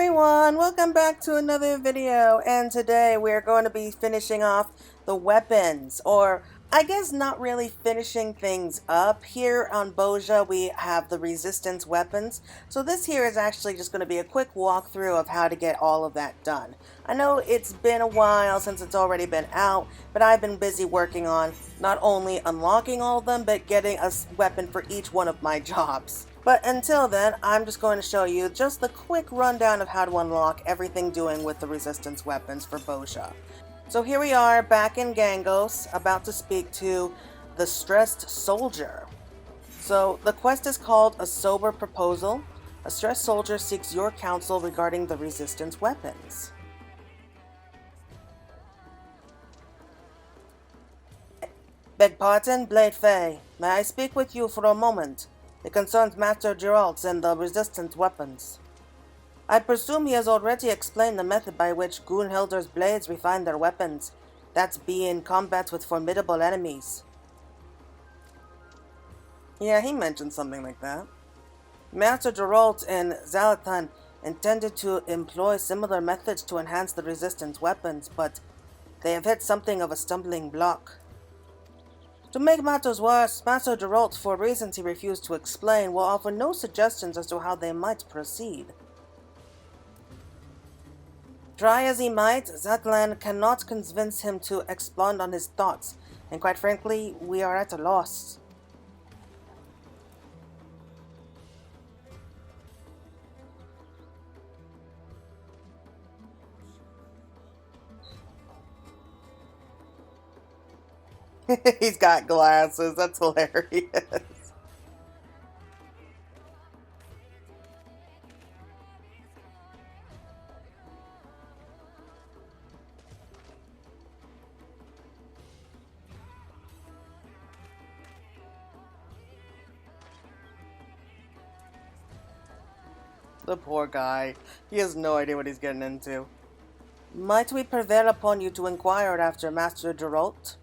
everyone, welcome back to another video, and today we're going to be finishing off the weapons, or I guess not really finishing things up. Here on Boja we have the resistance weapons, so this here is actually just going to be a quick walkthrough of how to get all of that done. I know it's been a while since it's already been out, but I've been busy working on not only unlocking all of them, but getting a weapon for each one of my jobs. But until then, I'm just going to show you just the quick rundown of how to unlock everything doing with the resistance weapons for Boja. So here we are back in Gangos, about to speak to the stressed soldier. So the quest is called A Sober Proposal. A stressed soldier seeks your counsel regarding the resistance weapons. Beg pardon, Blade Faye. May I speak with you for a moment? It concerns Master Geralt and the resistance weapons. I presume he has already explained the method by which Goonhilder's blades refine their weapons. That's be in combat with formidable enemies. Yeah, he mentioned something like that. Master Geralt and Zalatan intended to employ similar methods to enhance the resistance weapons, but they have hit something of a stumbling block. To make matters worse, Master Geralt, for reasons he refused to explain, will offer no suggestions as to how they might proceed. Try as he might, Zatlan cannot convince him to expound on his thoughts, and quite frankly, we are at a loss. He's got glasses, that's hilarious. The poor guy. He has no idea what he's getting into. Might we prevail upon you to inquire after Master Geralt?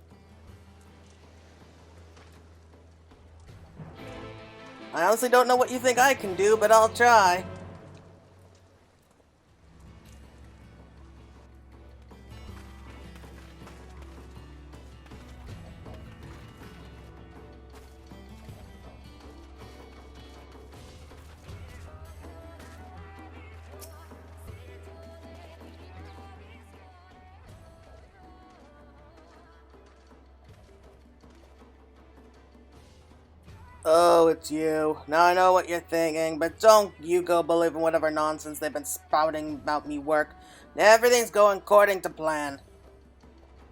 I honestly don't know what you think I can do, but I'll try. Oh, it's you. Now I know what you're thinking, but don't you go believing whatever nonsense they've been spouting about me work. Everything's going according to plan.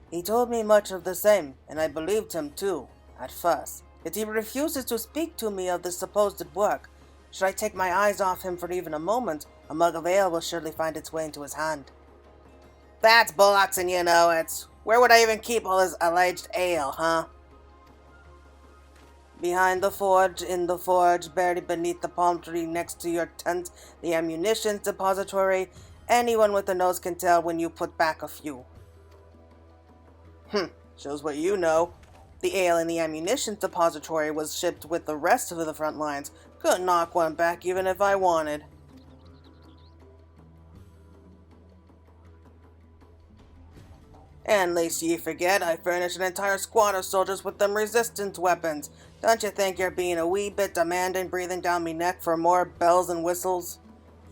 He told me much of the same, and I believed him too, at first. Yet he refuses to speak to me of this supposed work. Should I take my eyes off him for even a moment, a mug of ale will surely find its way into his hand. That's bollocks and you know it. Where would I even keep all his alleged ale, huh? Behind the forge, in the forge, buried beneath the palm tree next to your tent, the ammunition depository. Anyone with a nose can tell when you put back a few. Shows what you know. The ale in the ammunition depository was shipped with the rest of the front lines. Couldn't knock one back even if I wanted. And lest ye forget, I furnished an entire squad of soldiers with them resistance weapons. Don't you think you're being a wee bit demanding, breathing down me neck for more bells and whistles?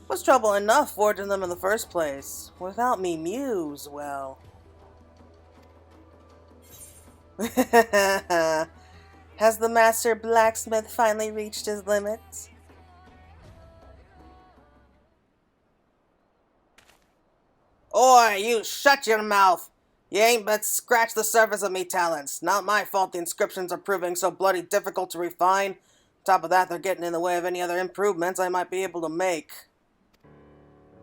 Was trouble enough forging them in the first place. Without me muse, well... Has the master blacksmith finally reached his limits? Oi, you shut your mouth! You ain't but scratched the surface of me talents. Not my fault the inscriptions are proving so bloody difficult to refine. On top of that, they're getting in the way of any other improvements I might be able to make.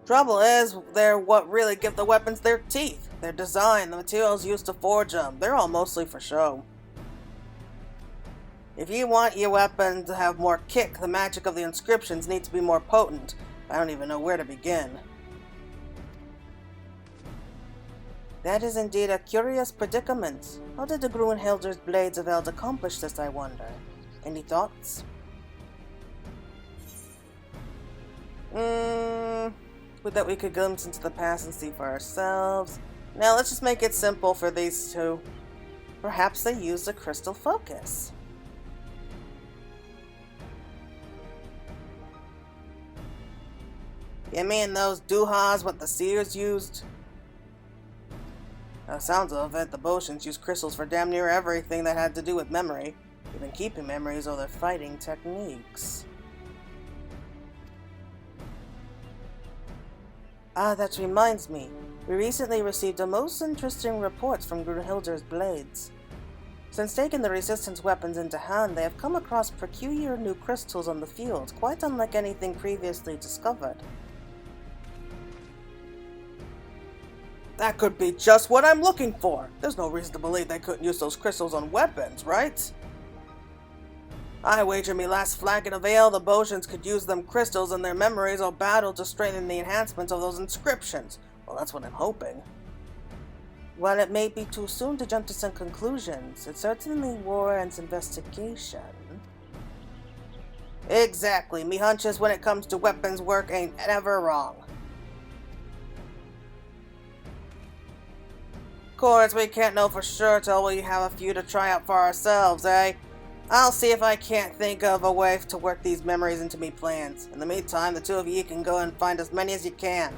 Trouble is, they're what really give the weapons their teeth. Their design, the materials used to forge them, they're all mostly for show. If you want your weapon to have more kick, the magic of the inscriptions needs to be more potent. I don't even know where to begin. That is indeed a curious predicament. How did the Grunhilder's Blades of Eld accomplish this, I wonder? Any thoughts? With that we could glimpse into the past and see for ourselves. Now let's just make it simple for these two. Perhaps they used a crystal focus. You mean those doohas what the seers used? By the sounds of it, the Botians used crystals for damn near everything that had to do with memory, even keeping memories of their fighting techniques. Ah, that reminds me. We recently received a most interesting report from Grunhilder's blades. Since taking the Resistance weapons into hand, they have come across peculiar new crystals on the field, quite unlike anything previously discovered. That could be just what I'm looking for. There's no reason to believe they couldn't use those crystals on weapons, right? I wager me last flagon of ale the Botians could use them crystals in their memories or battle to strengthen the enhancements of those inscriptions. Well, that's what I'm hoping. While it may be too soon to jump to some conclusions, it certainly warrants investigation. Exactly. Me hunches when it comes to weapons work ain't ever wrong. Of course, we can't know for sure till we have a few to try out for ourselves, eh? I'll see if I can't think of a way to work these memories into me plans. In the meantime, the two of you can go and find as many as you can.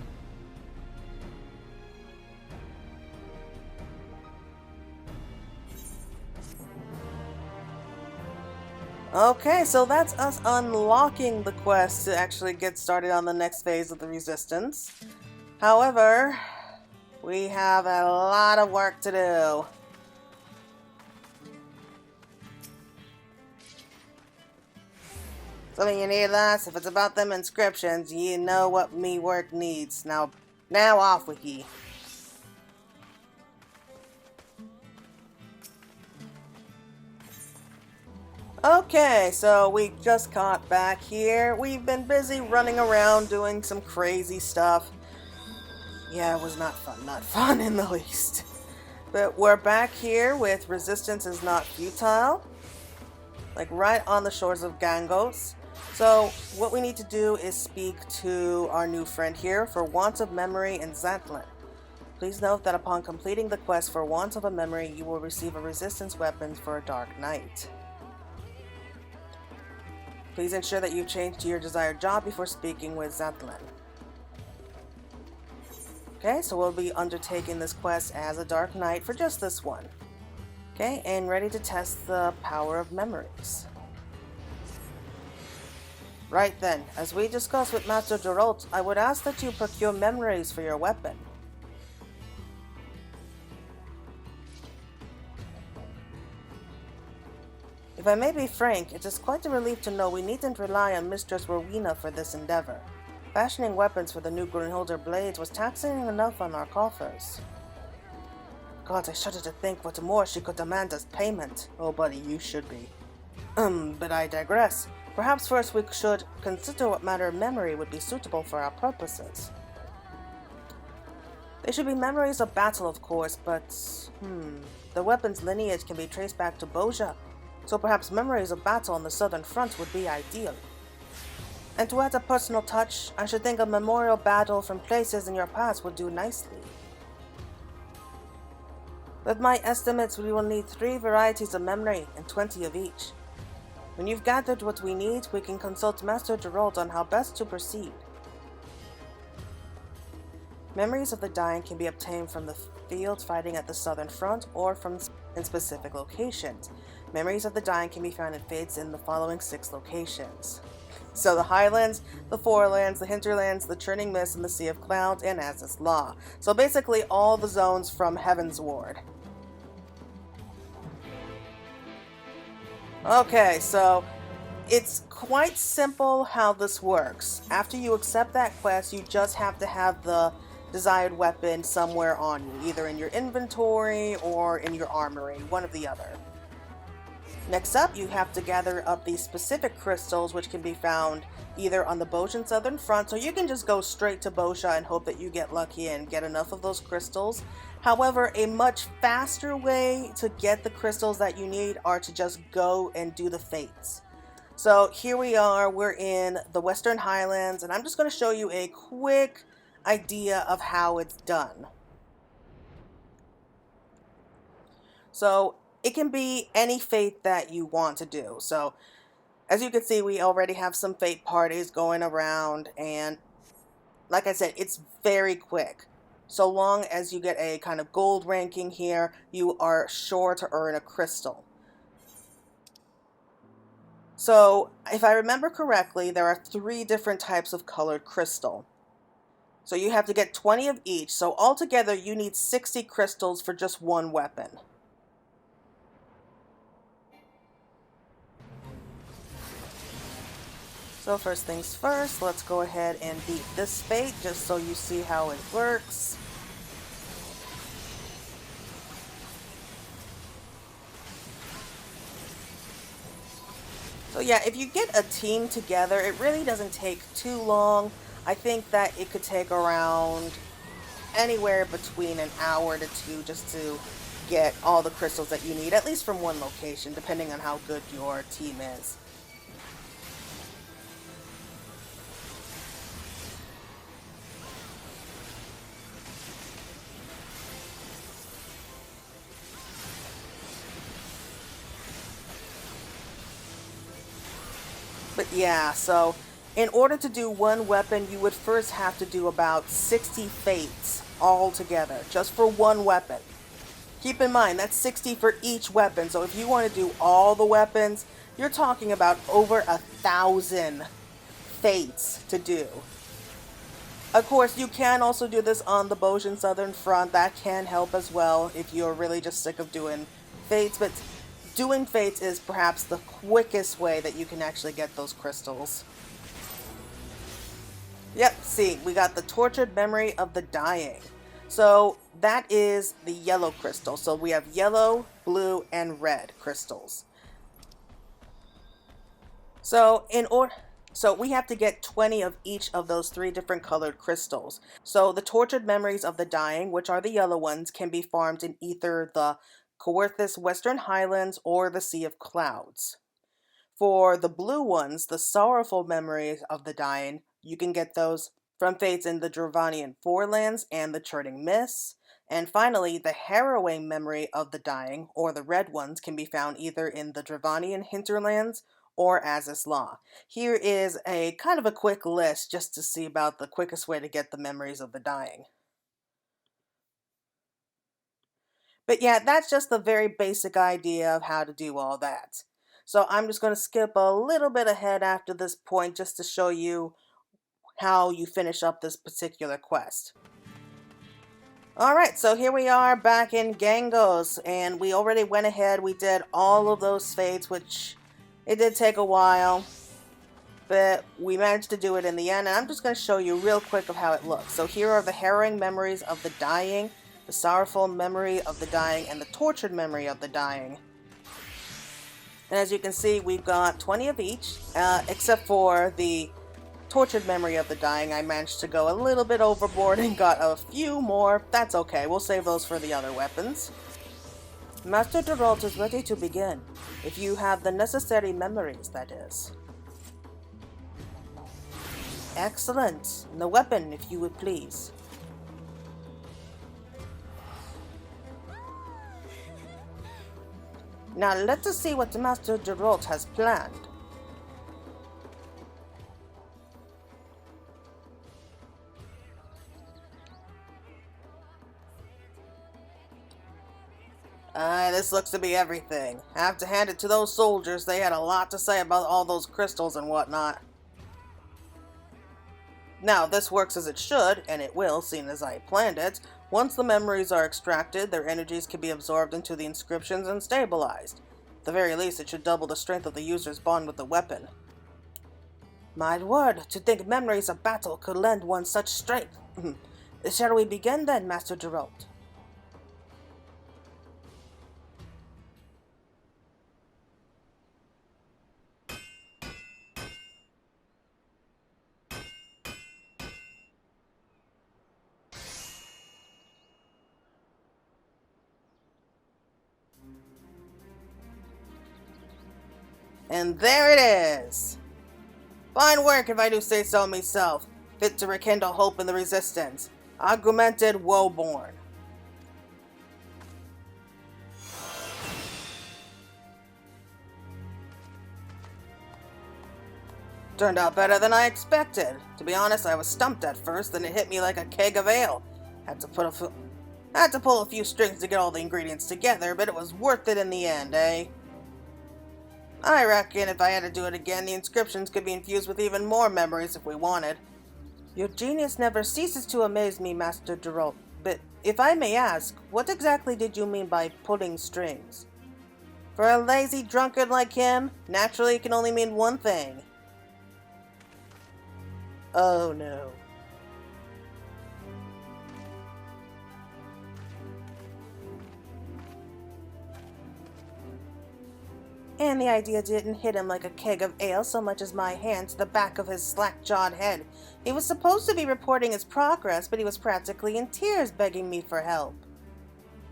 Okay, so that's us unlocking the quest to actually get started on the next phase of the Resistance. However, we have a lot of work to do. Something you need, lass? If it's about them inscriptions, you know what me work needs. Now off with ye. Okay, so we just got back here. We've been busy running around doing some crazy stuff. Yeah, it was not fun in the least. But we're back here with Resistance is Not Futile. Like right on the shores of Gangos. So what we need to do is speak to our new friend here for Want of Memory in Zatlan. Please note that upon completing the quest for Want of a Memory, you will receive a Resistance weapon for a Dark Knight. Please ensure that you change to your desired job before speaking with Zatlan. Okay, so we'll be undertaking this quest as a Dark Knight for just this one. Okay, and ready to test the power of memories. Right then, as we discussed with Master Geralt, I would ask that you procure memories for your weapon. If I may be frank, it is quite a relief to know we needn't rely on Mistress Rowena for this endeavor. Fashioning weapons for the new Grunhilder blades was taxing enough on our coffers. God, I shudder to think what more she could demand as payment. Oh, buddy, you should be. But I digress. Perhaps first we should consider what matter of memory would be suitable for our purposes. They should be memories of battle, of course, but, the weapon's lineage can be traced back to Boja, so perhaps memories of battle on the southern front would be ideal. And to add a personal touch, I should think a memorial battle from places in your past would do nicely. With my estimates, we will need 3 varieties of memory and 20 of each. When you've gathered what we need, we can consult Master Geralt on how best to proceed. Memories of the dying can be obtained from the field fighting at the southern front or from in specific locations. Memories of the dying can be found in fates in the following 6 locations. So the Highlands, the Forelands, the Hinterlands, the Churning Mist, and the Sea of Clouds, and Azys Law. So basically all the zones from Heaven's Ward. Okay, so it's quite simple how this works. After you accept that quest, you just have to have the desired weapon somewhere on you, either in your inventory or in your armory, one or the other. Next up, you have to gather up these specific crystals, which can be found either on the Bojan southern front, so you can just go straight to Bosha and hope that you get lucky and get enough of those crystals. However, a much faster way to get the crystals that you need are to just go and do the fates. So here we are, we're in the Western Highlands, and I'm just going to show you a quick idea of how it's done. So it can be any fate that you want to do. So as you can see, we already have some fate parties going around, and like I said, it's very quick. So long as you get a kind of gold ranking here, you are sure to earn a crystal. So if I remember correctly, there are 3 different types of colored crystal. So you have to get 20 of each. So altogether, you need 60 crystals for just one weapon. So first things first, let's go ahead and beat this fate just so you see how it works. So yeah, if you get a team together, it really doesn't take too long. I think that it could take around anywhere between an hour to 2 just to get all the crystals that you need, at least from one location, depending on how good your team is. But yeah, so in order to do one weapon, you would first have to do about 60 fates all together, just for one weapon. Keep in mind, that's 60 for each weapon, so if you want to do all the weapons, you're talking about over 1,000 fates to do. Of course, you can also do this on the Bojin Southern Front. That can help as well if you're really just sick of doing fates, but doing fates is perhaps the quickest way that you can actually get those crystals. Yep, see, we got the Tortured Memory of the Dying. So that is the yellow crystal. So we have yellow, blue, and red crystals. So we have to get 20 of each of those 3 different colored crystals. So the Tortured Memories of the Dying, which are the yellow ones, can be farmed in either the Coerthas Western Highlands or the Sea of Clouds. For the blue ones, the Sorrowful Memories of the Dying, you can get those from fates in the Dravanian Forelands and the Churning Mists. And finally, the Harrowing Memory of the Dying, or the red ones, can be found either in the Dravanian Hinterlands or Azys Law. Here is a kind of a quick list just to see about the quickest way to get the Memories of the Dying. But yeah, that's just the very basic idea of how to do all that. So I'm just going to skip a little bit ahead after this point just to show you how you finish up this particular quest. Alright, so here we are back in Gangos, and we already went ahead, we did all of those fates, which it did take a while, but we managed to do it in the end, and I'm just going to show you real quick of how it looks. So here are the Harrowing Memories of the Dying, the Sorrowful Memory of the Dying, and the Tortured Memory of the Dying. And as you can see, we've got 20 of each, except for the Tortured Memory of the Dying. I managed to go a little bit overboard and got a few more. That's okay, we'll save those for the other weapons. Master Geralt is ready to begin, if you have the necessary memories, that is. Excellent. The weapon, if you would please. Now let us see what Master Geralt has planned. This looks to be everything. I have to hand it to those soldiers. They had a lot to say about all those crystals and whatnot. Now, this works as it should, and it will, seeing as I planned it. Once the memories are extracted, their energies can be absorbed into the inscriptions and stabilized. At the very least, it should double the strength of the user's bond with the weapon. My word, to think memories of battle could lend one such strength. Shall we begin then, Master Geralt? And there it is! Fine work, if I do say so myself. fit to rekindle hope in the resistance. Augmented Woeborn. Turned out better than I expected. To be honest, I was stumped at first, and it hit me like a keg of ale. Had to pull a few strings to get all the ingredients together, but it was worth it in the end, eh? I reckon if I had to do it again, the inscriptions could be infused with even more memories if we wanted. Your genius never ceases to amaze me, Master Geralt. But if I may ask, what exactly did you mean by pulling strings? For a lazy drunkard like him, naturally it can only mean one thing. Oh no. And the idea didn't hit him like a keg of ale so much as my hand to the back of his slack-jawed head. He was supposed to be reporting his progress, but he was practically in tears begging me for help.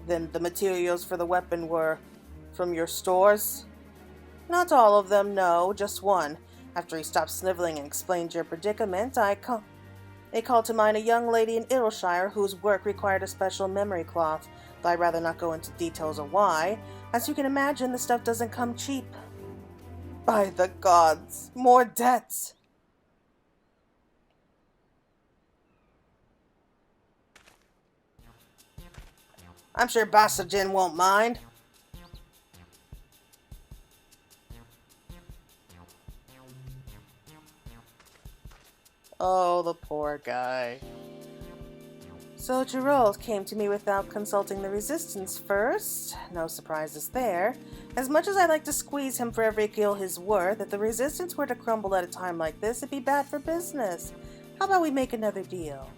Then the materials for the weapon were from your stores? Not all of them, no, just one. After he stopped sniveling and explained your predicament, they called to mind a young lady in Idyllshire whose work required a special memory cloth, though I'd rather not go into details of why. As you can imagine, the stuff doesn't come cheap. By the gods, more debts! I'm sure Bassadin won't mind. Oh, the poor guy. So Geralt came to me without consulting the Resistance first. No surprises there. As much as I like to squeeze him for every gil he's worth, if the Resistance were to crumble at a time like this, it'd be bad for business. How about we make another deal?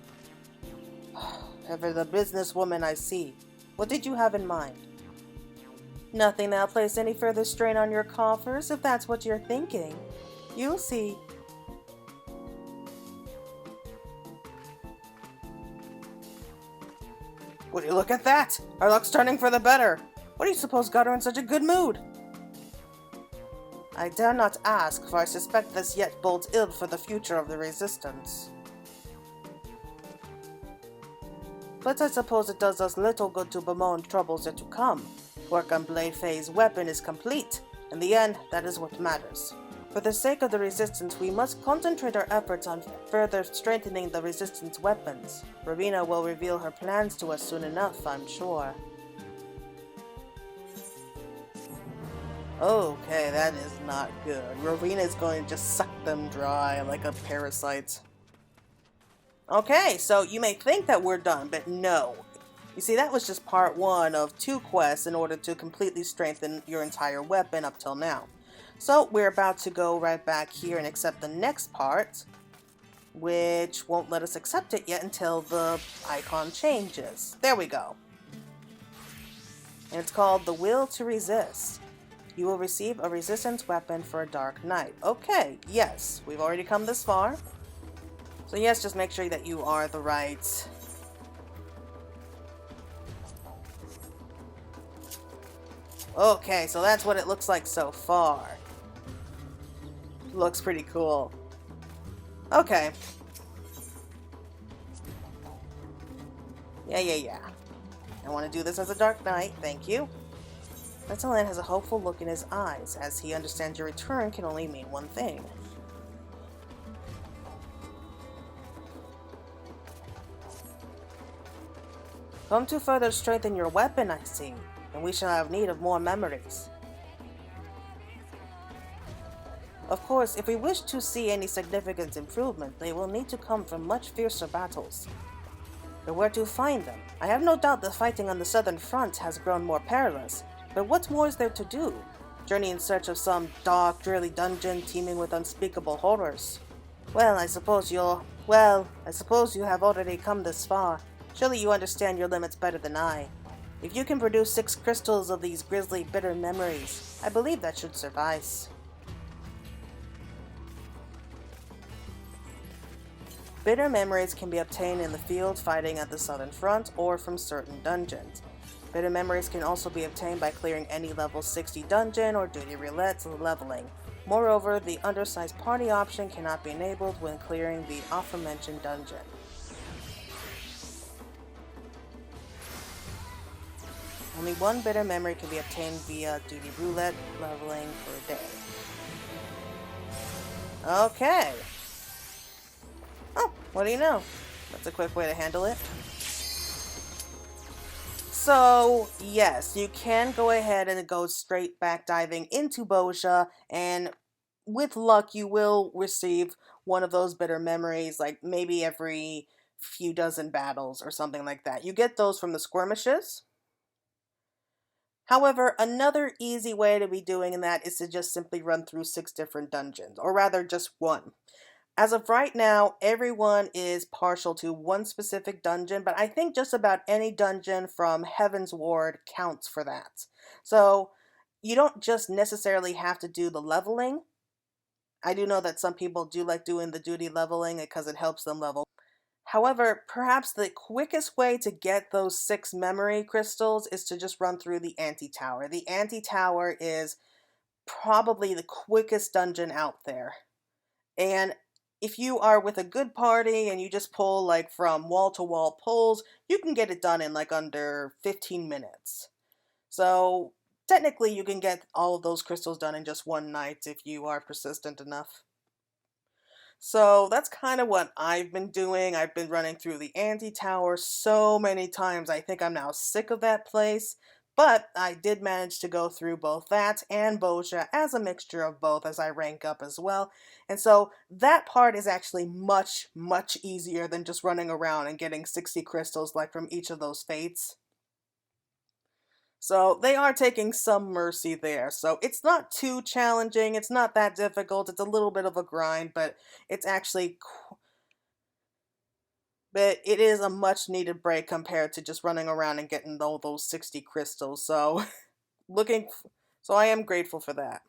Ever the businesswoman I see. What did you have in mind? Nothing that'll place any further strain on your coffers, if that's what you're thinking. You'll see. Would you look at that? Our luck's turning for the better. What do you suppose got her in such a good mood? I dare not ask, for I suspect this yet bodes ill for the future of the Resistance. But I suppose it does us little good to bemoan troubles yet to come. Work on Blade Faye's weapon is complete. In the end, that is what matters. For the sake of the Resistance, we must concentrate our efforts on further strengthening the Resistance weapons. Rowena will reveal her plans to us soon enough, I'm sure. Okay, that is not good. Rowena is going to just suck them dry like a parasite. Okay, so you may think that we're done, but no. You see, that was just part one of 2 quests in order to completely strengthen your entire weapon up till now. So we're about to go right back here and accept the next part, which won't let us accept it yet until the icon changes. There we go. And it's called The Will to Resist. You will receive a resistance weapon for a dark night. Okay, yes, we've already come this far. So yes, just make sure that you are the right... Okay, so that's what it looks like so far. Looks pretty cool. Okay. Yeah. I want to do this as a Dark Knight, thank you. Vitalan has a hopeful look in his eyes, as he understands your return can only mean one thing. Come to further strengthen your weapon, I see, and we shall have need of more memories. Of course, if we wish to see any significant improvement, they will need to come from much fiercer battles. But where to find them? I have no doubt the fighting on the southern front has grown more perilous, but what more is there to do? Journey in search of some dark, dreary dungeon teeming with unspeakable horrors. Well, I suppose you have already come this far. Surely you understand your limits better than I. If you can produce 6 crystals of these grisly, bitter memories, I believe that should suffice. Bitter memories can be obtained in the field fighting at the southern front or from certain dungeons. Bitter memories can also be obtained by clearing any level 60 dungeon or duty roulette leveling. Moreover, the undersized party option cannot be enabled when clearing the aforementioned dungeon. Only one bitter memory can be obtained via duty roulette leveling per day. Okay. Oh, what do you know? That's a quick way to handle it. So, yes, you can go ahead and go straight back diving into Bozja, and with luck, you will receive one of those bitter memories, like maybe every few dozen battles or something like that. You get those from the skirmishes. However, another easy way to be doing that is to just simply run through 6 different dungeons, or rather just one. As of right now, everyone is partial to one specific dungeon, but I think just about any dungeon from Heaven's Ward counts for that. So you don't just necessarily have to do the leveling. I do know that some people do like doing the duty leveling because it helps them level. However, perhaps the quickest way to get those 6 memory crystals is to just run through the anti-tower. The anti-tower is probably the quickest dungeon out there. And if you are with a good party and you just pull like from wall to wall pulls, you can get it done in like under 15 minutes. So technically you can get all of those crystals done in just one night if you are persistent enough. So that's kind of what I've been doing. I've been running through the anti-tower so many times. I think I'm now sick of that place. But I did manage to go through both that and Bozja as a mixture of both as I rank up as well. And so that part is actually much, much easier than just running around and getting 60 crystals like from each of those fates. So they are taking some mercy there. So it's not too challenging. It's not that difficult. It's a little bit of a grind, but it's actually... But it is a much needed break compared to just running around and getting all those 60 crystals. So so I am grateful for that.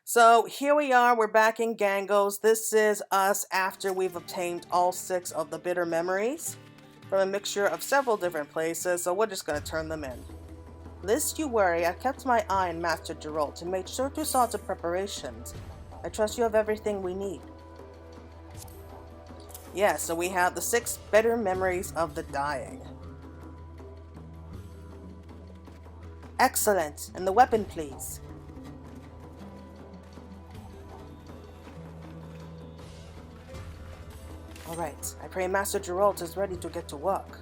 So here we are, we're back in Gangos. This is us after we've obtained all 6 of the bitter memories from a mixture of several different places, so we're just going to turn them in. Lest you worry, I kept my eye on Master Geralt and made sure to sort the preparations. I trust you have everything we need. Yeah, so we have the 6 bitter memories of the dying. Excellent. And the weapon, please. Alright, I pray Master Geralt is ready to get to work.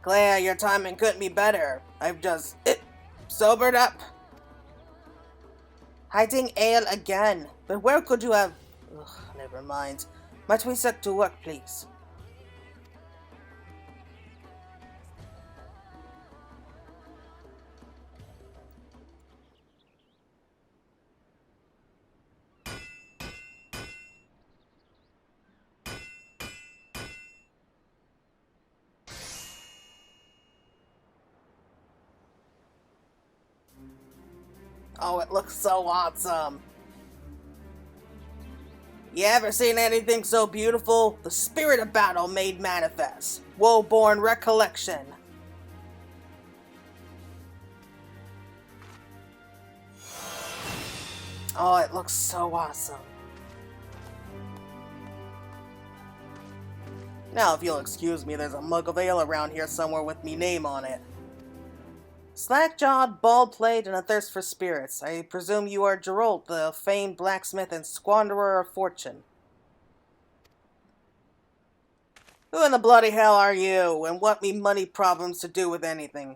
Claire, your timing couldn't be better. I've just sobered up. Hiding ale again. But where could you have... Ugh, never mind. Might we set to work, please? Oh, it looks so awesome. You ever seen anything so beautiful? The spirit of battle made manifest. Woe-born recollection. Oh, it looks so awesome. Now, if you'll excuse me, there's a mug of ale around here somewhere with me name on it. Slack-jawed, bald-played, and a thirst for spirits. I presume you are Geralt, the famed blacksmith and squanderer of fortune. Who in the bloody hell are you, and what me money problems to do with anything?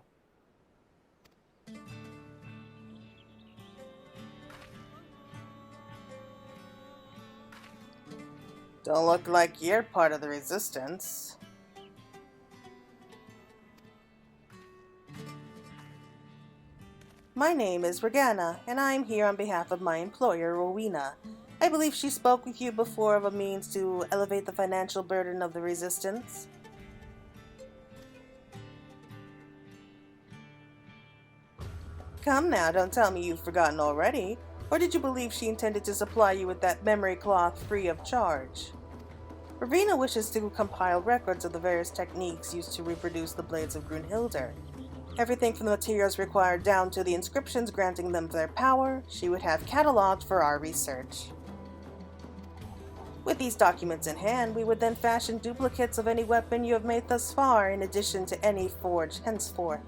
Don't look like you're part of the resistance. My name is Regana, and I am here on behalf of my employer, Rowena. I believe she spoke with you before of a means to elevate the financial burden of the resistance. Come now, don't tell me you've forgotten already. Or did you believe she intended to supply you with that memory cloth free of charge? Ravina wishes to compile records of the various techniques used to reproduce the blades of Grunhilder. Everything from the materials required down to the inscriptions granting them their power, she would have cataloged for our research. With these documents in hand, we would then fashion duplicates of any weapon you have made thus far, in addition to any forged henceforth.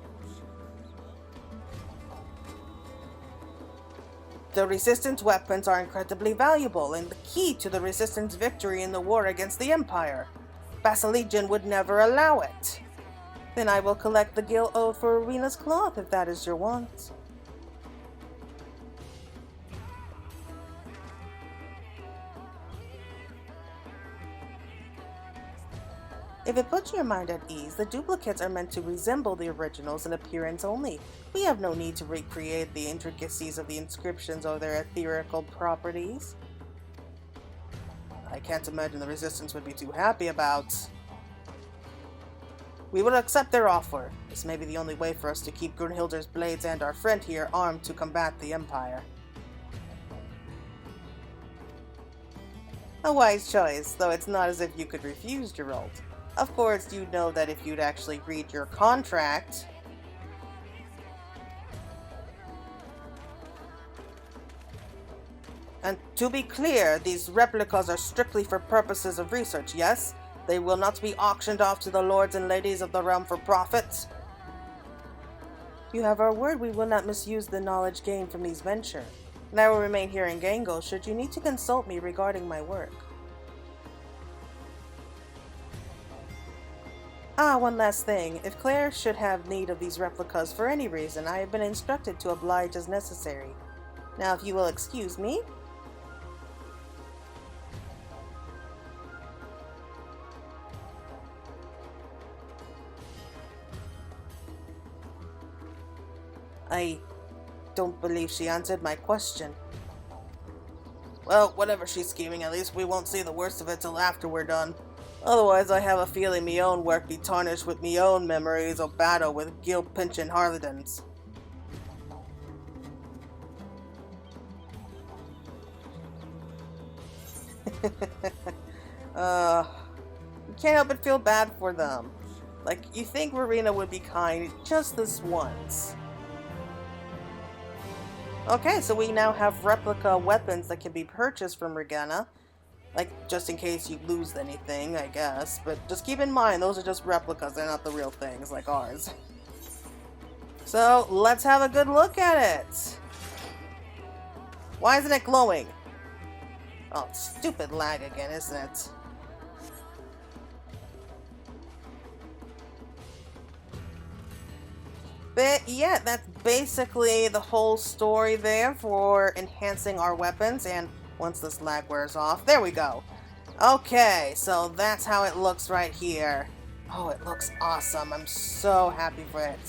The Resistance weapons are incredibly valuable and the key to the Resistance victory in the war against the Empire. Basilegion would never allow it. Then I will collect the Gil Ode for Arena's cloth if that is your want. If it puts your mind at ease, the duplicates are meant to resemble the originals in appearance only. We have no need to recreate the intricacies of the inscriptions or their ethereal properties. I can't imagine the Resistance would be too happy about. We will accept their offer. This may be the only way for us to keep Grunhilder's blades and our friend here armed to combat the Empire. A wise choice, though it's not as if you could refuse, Gerald. Of course, you know that if you'd actually read your contract... And to be clear, these replicas are strictly for purposes of research, yes? They will not be auctioned off to the lords and ladies of the realm for profit. You have our word we will not misuse the knowledge gained from these ventures. And I will remain here in Gangle should you need to consult me regarding my work. One last thing. If Claire should have need of these replicas for any reason, I have been instructed to oblige as necessary. Now, if you will excuse me. I don't believe she answered my question. Well, whatever she's scheming, at least we won't see the worst of it till after we're done. Otherwise, I have a feeling me own work be tarnished with me own memories of battle with guild-pinching harlequins. You can't help but feel bad for them. Like, you think Marina would be kind just this once. Okay, so we now have replica weapons that can be purchased from Regana. Like, just in case you lose anything, I guess. But just keep in mind, those are just replicas. They're not the real things like ours. So, let's have a good look at it. Why isn't it glowing? Oh, stupid lag again, isn't it? But yeah, that's basically the whole story there for enhancing our weapons. And once this lag wears off, there we go. Okay, so that's how it looks right here. Oh, it looks awesome. I'm so happy for it.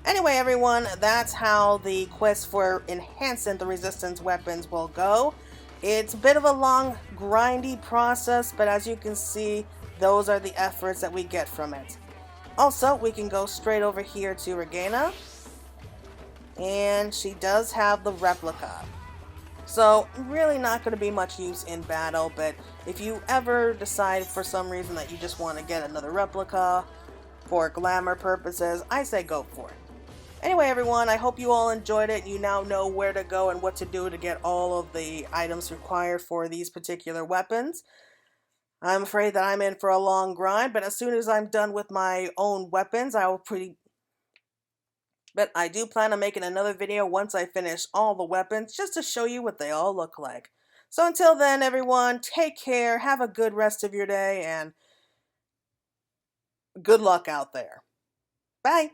Anyway, everyone, that's how the quest for enhancing the Resistance weapons will go. It's a bit of a long, grindy process, but as you can see, those are the efforts that we get from it. Also, we can go straight over here to Regana, and she does have the replica. So, really not going to be much use in battle, but if you ever decide for some reason that you just want to get another replica for glamour purposes, I say go for it. Anyway, everyone, I hope you all enjoyed it. You now know where to go and what to do to get all of the items required for these particular weapons. I'm afraid that I'm in for a long grind, but as soon as I'm done with my own weapons, But I do plan on making another video once I finish all the weapons, just to show you what they all look like. So until then, everyone, take care, have a good rest of your day, and good luck out there. Bye!